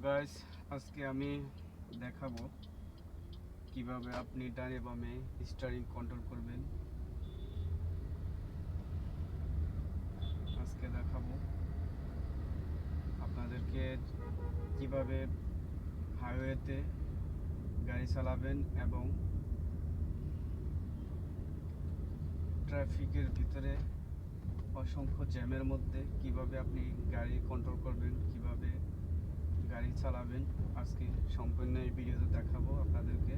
Guys, আজকে আমি দেখাবো কিভাবে আপনি ডানে বামে স্টিয়ারিং কন্ট্রোল করবেন। আজকে দেখাবো আপনাদেরকে কিভাবে হাইওয়েতে গাড়ি চালাবেন এবং ট্রাফিকের ভিতরে অসংখ্য জ্যামের মধ্যে কিভাবে আপনি গাড়ি কন্ট্রোল করবেন, কিভাবে গাড়ি চালাবেন। আজকে সম্পূর্ণ এই ভিডিওতে দেখাবো আপনাদেরকে।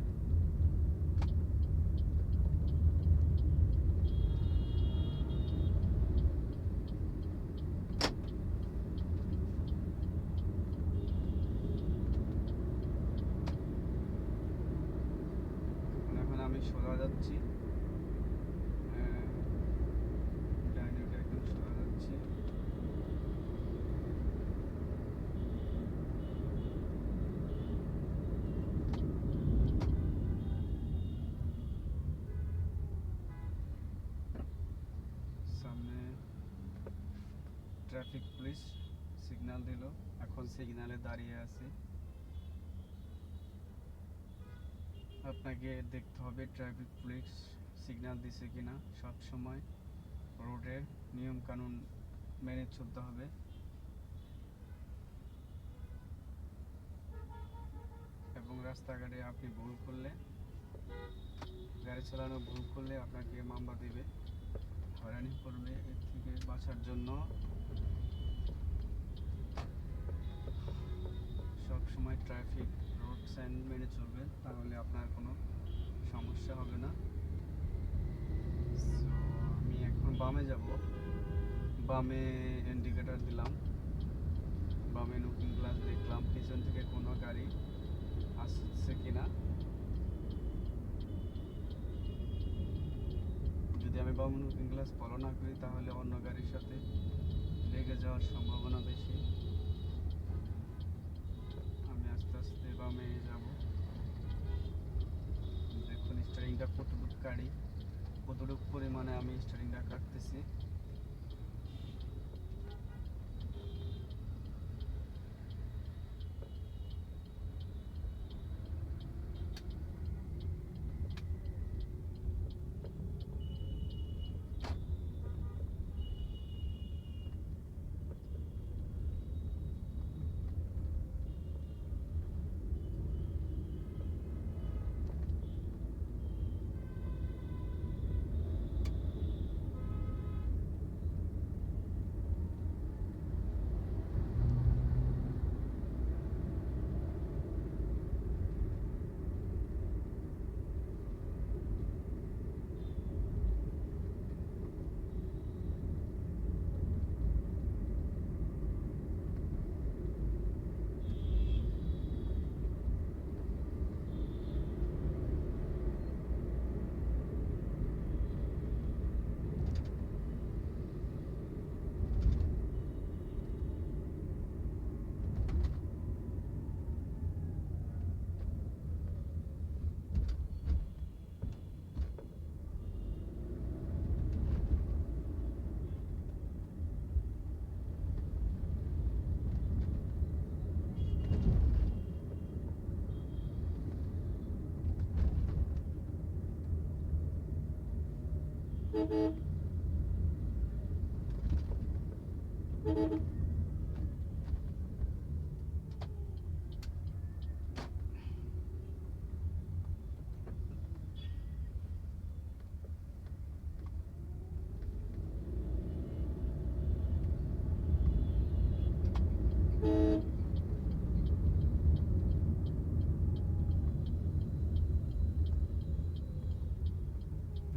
এখন আমি সোজা যাচ্ছি, ডাইনেটে এখন সোজা যাচ্ছি। সামনে ট্রাফিক পুলিশ সিগন্যাল দিল, এখন সিগন্যালে দাঁড়িয়ে আছি। আপনাকে দেখতে হবে ট্রাফিক পুলিশ সিগন্যাল দিছে কিনা। সব সময় রোডের নিয়ম কানুন মেনে চলতে হবে। এবং রাস্তাঘাটে আপনি ভুল করলে, গাড়ি চালানো ভুল করলে আপনাকে মামলা দেবে, হয়রানি করবে। এর থেকে বাঁচার জন্য সব সময় ট্রাফিক রোড সাইন মেনে চলবেন, তাহলে আপনার কোনো সমস্যা হবে না। সো আমি এখন বামে যাব, বামে ইন্ডিকেটর দিলাম, বামে লুকিং গ্লাস দেখলাম পিছন থেকে কোনো গাড়ি আসছে কিনা। যদি আমি বামে লুকিং গ্লাস ফলো না করি তাহলে অন্য গাড়ির সাথে লেগে যাওয়ার সম্ভাবনা বেশি। আমি আস্তে আস্তে বামে যাব। দেখুন স্টারিংটা কতটুকু পরিমাণে আমি স্টারিংটা কাটতেছি।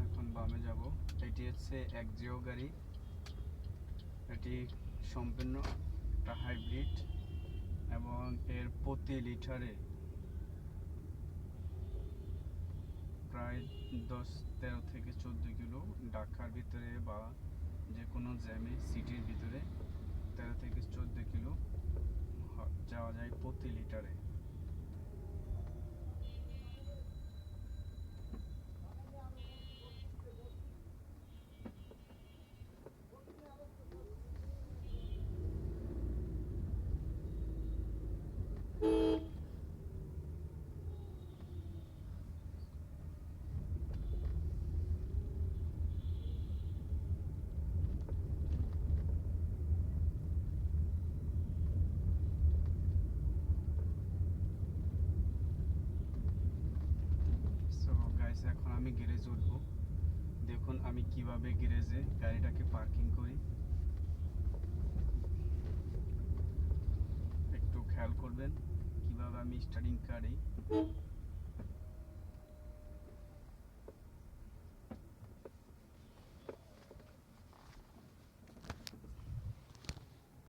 এখন বামে যাব। এটি হচ্ছে একজিও গাড়ি। এটি সম্পূর্ণ একটা হাইব্রিড এবং এর প্রতি লিটারে প্রায় 10-13 থেকে 14 কিলো। ঢাকার ভিতরে বা যে কোনো জ্যামে সিটির ভিতরে 13 থেকে 14 কিলো যাওয়া যায় প্রতি লিটারে। এখন আমি গ্যারেজে উঠবো। দেখুন আমি কিভাবে গ্যারেজে গাড়িটাকে পার্কিং করি, একটু খেয়াল করবেন কিভাবে আমি স্টার্টিং কারি।